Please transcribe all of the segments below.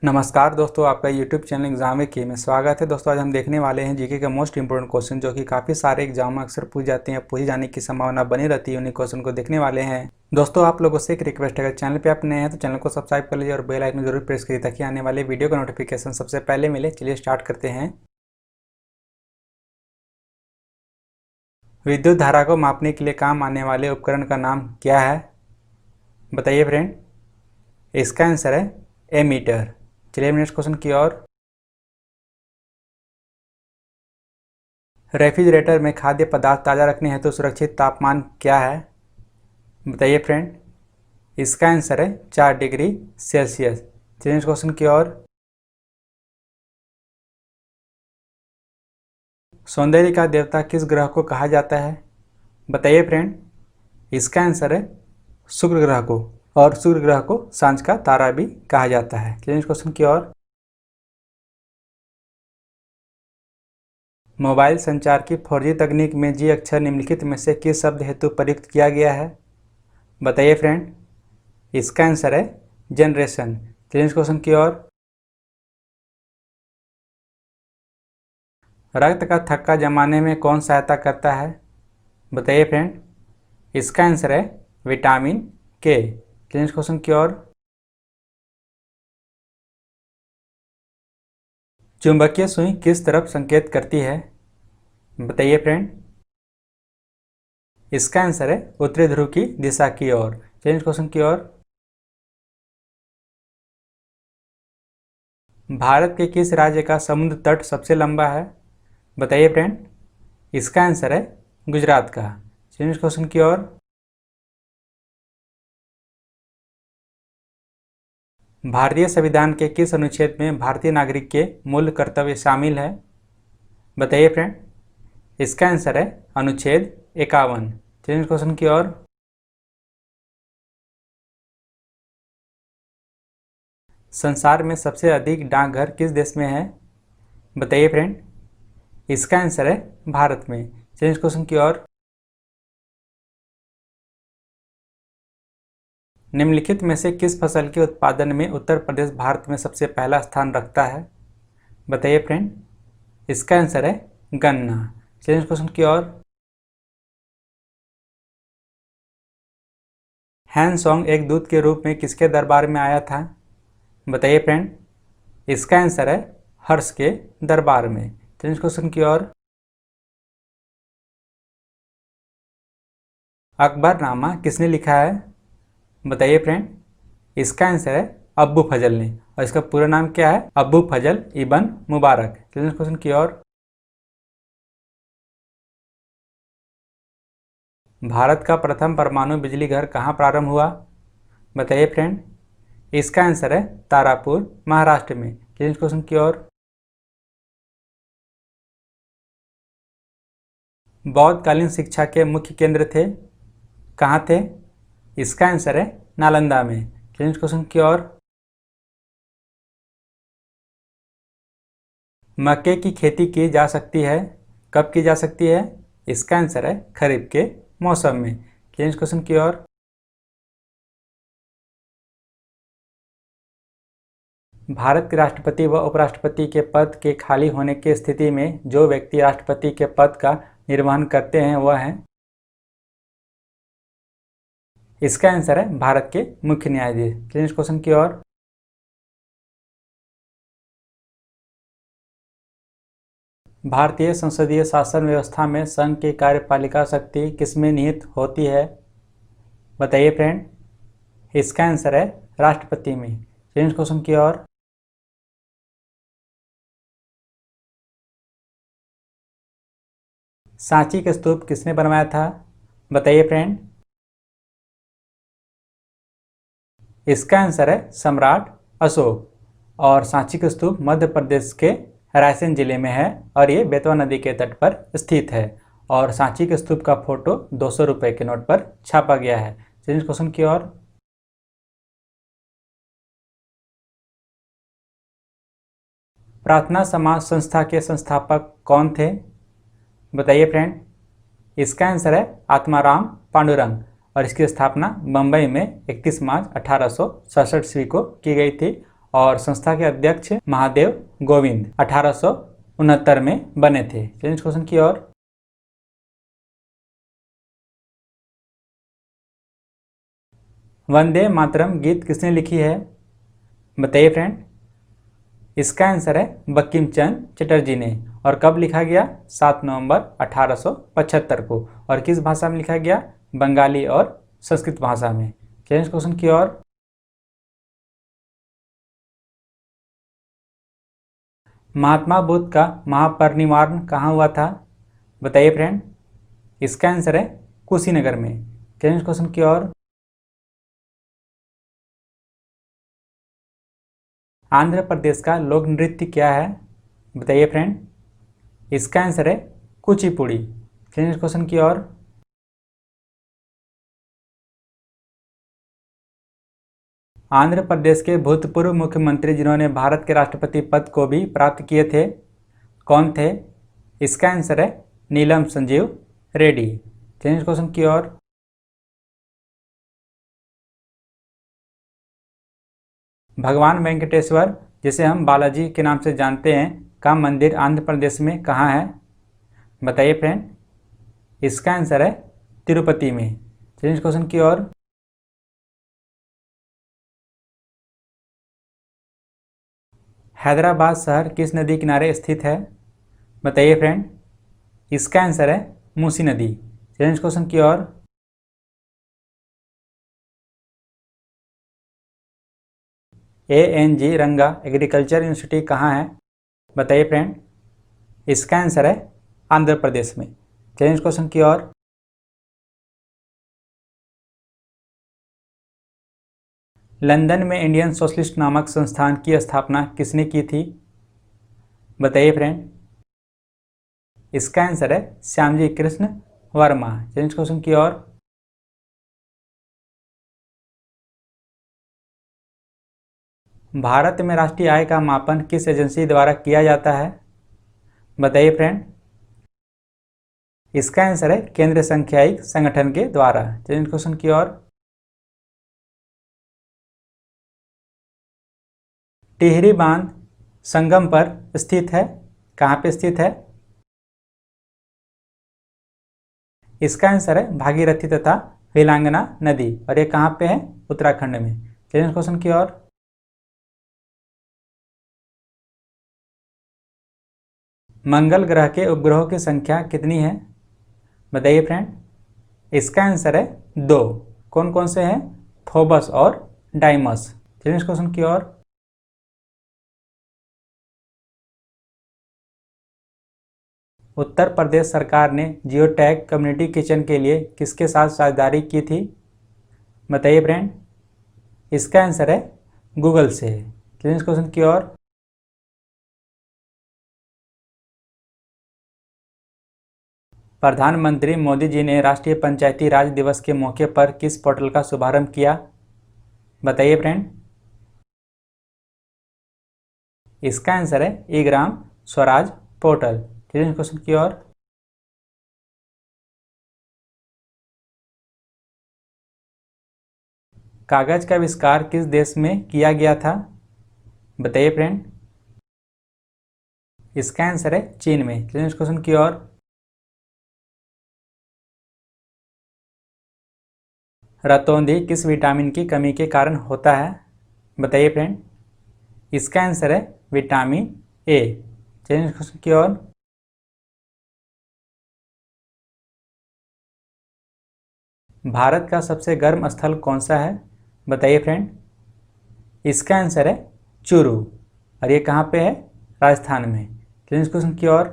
नमस्कार दोस्तों, आपका यूट्यूब चैनल एग्जाम विकी में स्वागत है। दोस्तों आज हम देखने वाले हैं जीके का मोस्ट इंपोर्टेंट क्वेश्चन जो कि काफ़ी सारे एग्जाम में अक्सर पूछ जाते हैं, पूछे जाने की संभावना बनी रहती है। उन्हीं क्वेश्चन को देखने वाले हैं। दोस्तों आप लोगों से एक रिक्वेस्ट है, अगर चैनल पे आप नए हैं तो चैनल को सब्सक्राइब कर लीजिए और बेल आइकन जरूर प्रेस करिए ताकि आने वाले वीडियो का नोटिफिकेशन सबसे पहले मिले। चलिए स्टार्ट करते हैं। विद्युत धारा को मापने के लिए काम आने वाले उपकरण का नाम क्या है? बताइए फ्रेंड। इसका आंसर है एमीटर। चलिए नेक्स्ट क्वेश्चन की ओर। रेफ्रिजरेटर में खाद्य पदार्थ ताज़ा रखने हेतु सुरक्षित तापमान क्या है? बताइए फ्रेंड। इसका आंसर है 4 डिग्री सेल्सियस। चलिए नेक्स्ट क्वेश्चन की ओर। सौंदर्य का देवता किस ग्रह को कहा जाता है? बताइए फ्रेंड। इसका आंसर है शुक्र ग्रह को, और शुक्र ग्रह को सांझ का तारा भी कहा जाता है। चलिए नेक्स्ट क्वेश्चन की ओर। मोबाइल संचार की 4G तकनीक में जी अक्षर निम्नलिखित में से किस शब्द हेतु प्रयुक्त किया गया है? बताइए फ्रेंड। इसका आंसर है जनरेशन। चलिए नेक्स्ट क्वेश्चन की ओर। रक्त का थक्का जमाने में कौन सहायता करता है? बताइए फ्रेंड। इसका आंसर है विटामिन के। चलिए नेक्स्ट क्वेश्चन की ओर। चुंबकीय सुई किस तरफ संकेत करती है? बताइए फ्रेंड। इसका आंसर है उत्तरी ध्रुव की दिशा की ओर। चलिए नेक्स्ट क्वेश्चन की ओर। भारत के किस राज्य का समुद्र तट सबसे लंबा है? बताइए फ्रेंड। इसका आंसर है गुजरात का। चलिए नेक्स्ट क्वेश्चन की ओर। भारतीय संविधान के किस अनुच्छेद में भारतीय नागरिक के मूल कर्तव्य शामिल है? बताइए फ्रेंड। इसका आंसर है अनुच्छेद 51। चलिए नेक्स्ट क्वेश्चन की ओर। संसार में सबसे अधिक डाकघर किस देश में है? बताइए फ्रेंड। इसका आंसर है भारत में। चलिए नेक्स्ट क्वेश्चन की ओर। निम्नलिखित में से किस फसल के उत्पादन में उत्तर प्रदेश भारत में सबसे पहला स्थान रखता है? बताइए फ्रेंड। इसका आंसर है गन्ना। चलिए नेक्स्ट क्वेश्चन की ओर। हैंसोंग एक दूत के रूप में किसके दरबार में आया था? बताइए फ्रेंड। इसका आंसर है हर्ष के दरबार में। चलिए नेक्स्ट क्वेश्चन की ओर। अकबरनामा किसने लिखा है? बताइए फ्रेंड। इसका आंसर है अब्बू फजल ने, और इसका पूरा नाम क्या है? अब्बू फजल इबन मुबारक। चलिए नेक्स्ट क्वेश्चन की ओर। भारत का प्रथम परमाणु बिजली घर कहाँ प्रारंभ हुआ? बताइए फ्रेंड। इसका आंसर है तारापुर, महाराष्ट्र में। चलिए नेक्स्ट क्वेश्चन की ओर। बौद्धकालीन शिक्षा के मुख्य केंद्र थे, कहाँ थे? इसका आंसर है नालंदा में। चलिए नेक्स्ट क्वेश्चन की ओर। मक्के की खेती की जा सकती है, कब की जा सकती है? इसका आंसर है खरीफ के मौसम में। चलिए नेक्स्ट क्वेश्चन की ओर। भारत के राष्ट्रपति व उपराष्ट्रपति के पद के खाली होने की स्थिति में जो व्यक्ति राष्ट्रपति के पद का निर्वहन करते हैं वह हैं? इसका आंसर है भारत के मुख्य न्यायाधीश। चलिए नेक्स्ट क्वेश्चन की ओर। भारतीय संसदीय शासन व्यवस्था में संघ की कार्यपालिका शक्ति किसमें निहित होती है? बताइए फ्रेंड। इसका आंसर है राष्ट्रपति में। चलिए नेक्स्ट क्वेश्चन की ओर। सांची का स्तूप किसने बनवाया था? बताइए फ्रेंड। इसका आंसर है सम्राट अशोक, और सांची का स्तूप मध्य प्रदेश के रायसेन जिले में है और ये बेतवा नदी के तट पर स्थित है। और सांची के स्तूप का फोटो 200 रुपये के नोट पर छापा गया है। चलिए क्वेश्चन की ओर। प्रार्थना समाज संस्था के संस्थापक कौन थे? बताइए फ्रेंड। इसका आंसर है आत्माराम पांडुरंग, और इसकी स्थापना मुंबई में 31 मार्च 1867 ईस्वी को की गई थी। और संस्था के अध्यक्ष महादेव गोविंद 1869 में बने थे। चलिए क्वेश्चन की ओर। वंदे मातरम गीत किसने लिखी है? बताइए फ्रेंड। इसका आंसर है बंकिम चंद्र चटर्जी ने। और कब लिखा गया? 7 नवंबर 1875 को। और किस भाषा में लिखा गया? बंगाली और संस्कृत भाषा में। चलिए क्वेश्चन की ओर। महात्मा बुद्ध का महापरिनिर्वाण कहाँ हुआ था? बताइए फ्रेंड। इसका आंसर है कुशीनगर में। चलिए क्वेश्चन की ओर। आंध्र प्रदेश का लोक नृत्य क्या है? बताइए फ्रेंड। इसका आंसर है कुचिपुड़ी। चलिए क्वेश्चन की ओर। आंध्र प्रदेश के भूतपूर्व मुख्यमंत्री जिन्होंने भारत के राष्ट्रपति पद को भी प्राप्त किए थे, कौन थे? इसका आंसर है नीलम संजीव रेड्डी। चलिए क्वेश्चन की ओर। भगवान वेंकटेश्वर, जिसे हम बालाजी के नाम से जानते हैं, का मंदिर आंध्र प्रदेश में कहाँ है? बताइए फ्रेंड। इसका आंसर है तिरुपति में। चलिए क्वेश्चन की ओर। हैदराबाद शहर किस नदी किनारे स्थित है? बताइए फ्रेंड। इसका आंसर है मूसी नदी। चलिए क्वेश्चन की ओर। ANG रंगा एग्रीकल्चर यूनिवर्सिटी कहाँ है? बताइए फ्रेंड। इसका आंसर है आंध्र प्रदेश में। चलिए क्वेश्चन की ओर। लंदन में इंडियन सोशलिस्ट नामक संस्थान की स्थापना किसने की थी? बताइए फ्रेंड। इसका आंसर है श्यामजी कृष्ण वर्मा। चलिए क्वेश्चन की ओर। भारत में राष्ट्रीय आय का मापन किस एजेंसी द्वारा किया जाता है? बताइए फ्रेंड। इसका आंसर है केंद्रीय सांख्यिकी संगठन के द्वारा। चलिए क्वेश्चन की ओर। टिहरी बांध संगम पर स्थित है, कहाँ पे स्थित है? इसका आंसर है भागीरथी तथा विलांगना नदी। और ये कहाँ पे है? उत्तराखंड में। चलिए क्वेश्चन की ओर। मंगल ग्रह के उपग्रहों की संख्या कितनी है? बताइए फ्रेंड। इसका आंसर है 2। कौन कौन से हैं? फोबस और डाइमस। चलिए क्वेश्चन की ओर। उत्तर प्रदेश सरकार ने जियो टैग कम्युनिटी किचन के लिए किसके साथ साझेदारी की थी? बताइए फ्रेंड। इसका आंसर है गूगल से। चलिए क्वेश्चन की ओर। प्रधानमंत्री मोदी जी ने राष्ट्रीय पंचायती राज दिवस के मौके पर किस पोर्टल का शुभारंभ किया? बताइए फ्रेंड। इसका आंसर है ई ग्राम स्वराज पोर्टल। चलिए क्वेश्चन की ओर। कागज का आविष्कार किस देश में किया गया था? बताइए फ्रेंड। इसका आंसर है चीन में। चलिए क्वेश्चन की ओर। रतौंधी किस विटामिन की कमी के कारण होता है? बताइए फ्रेंड। इसका आंसर है विटामिन ए। चलिए क्वेश्चन की ओर। भारत का सबसे गर्म स्थल कौन सा है? बताइए फ्रेंड। इसका आंसर है चूरू। और ये कहाँ पे है? राजस्थान में। चलिए क्वेश्चन की ओर।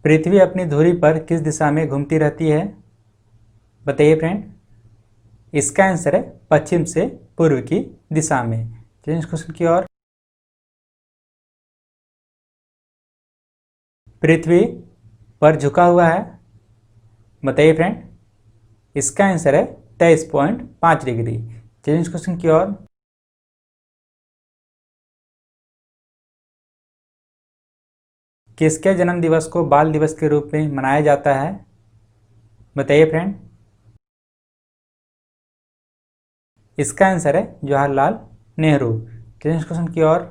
पृथ्वी अपनी धुरी पर किस दिशा में घूमती रहती है? बताइए फ्रेंड। इसका आंसर है पश्चिम से पूर्व की दिशा में। चलिए क्वेश्चन की ओर। पृथ्वी पर झुका हुआ है। बताइए फ्रेंड। इसका आंसर है 23.5 डिग्री। चलिए क्वेश्चन की ओर। किसके जन्म दिवस को बाल दिवस के रूप में मनाया जाता है? बताइए फ्रेंड। इसका आंसर है जवाहरलाल नेहरू। चलिए नेक्स्ट क्वेश्चन की ओर।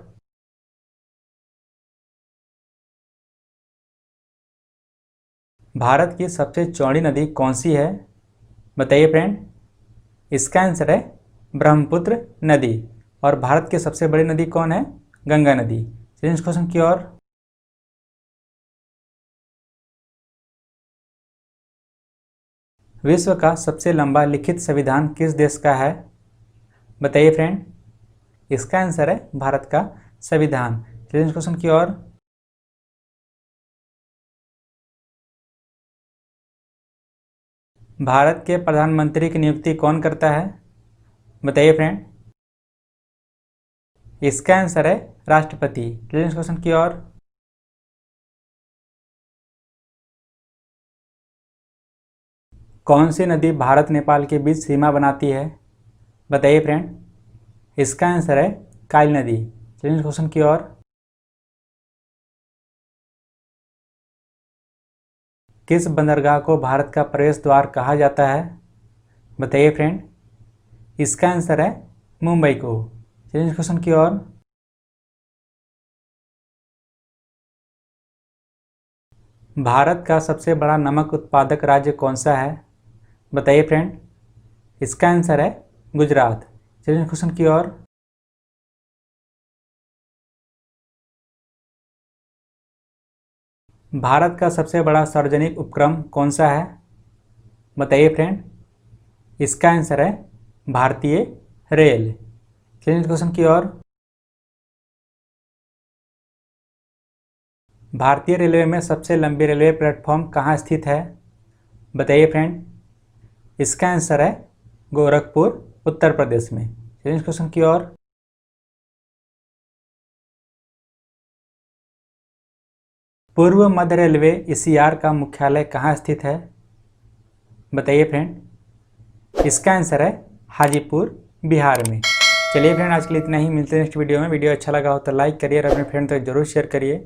भारत की सबसे चौड़ी नदी कौन सी है? बताइए फ्रेंड। इसका आंसर है ब्रह्मपुत्र नदी। और भारत की सबसे बड़ी नदी कौन है? गंगा नदी। चलिए नेक्स्ट क्वेश्चन की ओर। विश्व का सबसे लंबा लिखित संविधान किस देश का है? बताइए फ्रेंड। इसका आंसर है भारत का संविधान। चलिए नेक्स्ट क्वेश्चन की ओर। भारत के प्रधानमंत्री की नियुक्ति कौन करता है? बताइए फ्रेंड। इसका आंसर है राष्ट्रपति। चलिए नेक्स्ट क्वेश्चन की ओर। कौन सी नदी भारत नेपाल के बीच सीमा बनाती है? बताइए फ्रेंड। इसका आंसर है काली नदी। चलिए नेक्स्ट क्वेश्चन की ओर। किस बंदरगाह को भारत का प्रवेश द्वार कहा जाता है? बताइए फ्रेंड। इसका आंसर है मुंबई को। चलिए नेक्स्ट क्वेश्चन की ओर। भारत का सबसे बड़ा नमक उत्पादक राज्य कौन सा है? बताइए फ्रेंड। इसका आंसर है गुजरात। चलिए नेक्स्ट क्वेश्चन की ओर। भारत का सबसे बड़ा सार्वजनिक उपक्रम कौन सा है? बताइए फ्रेंड। इसका आंसर है भारतीय रेल। चलिए नेक्स्ट क्वेश्चन की ओर। भारतीय रेलवे में सबसे लंबी रेलवे प्लेटफॉर्म कहाँ स्थित है? बताइए फ्रेंड। इसका आंसर है गोरखपुर, उत्तर प्रदेश में। चलिए नेक्स्ट क्वेश्चन की ओर। पूर्व मध्य रेलवे ईसीआर का मुख्यालय कहाँ स्थित है? बताइए फ्रेंड। इसका आंसर है हाजीपुर, बिहार में। चलिए फ्रेंड, आज के लिए इतना ही। मिलते हैं नेक्स्ट वीडियो में। वीडियो अच्छा लगा हो तो लाइक करिए और अपने फ्रेंड तक जरूर शेयर करिए।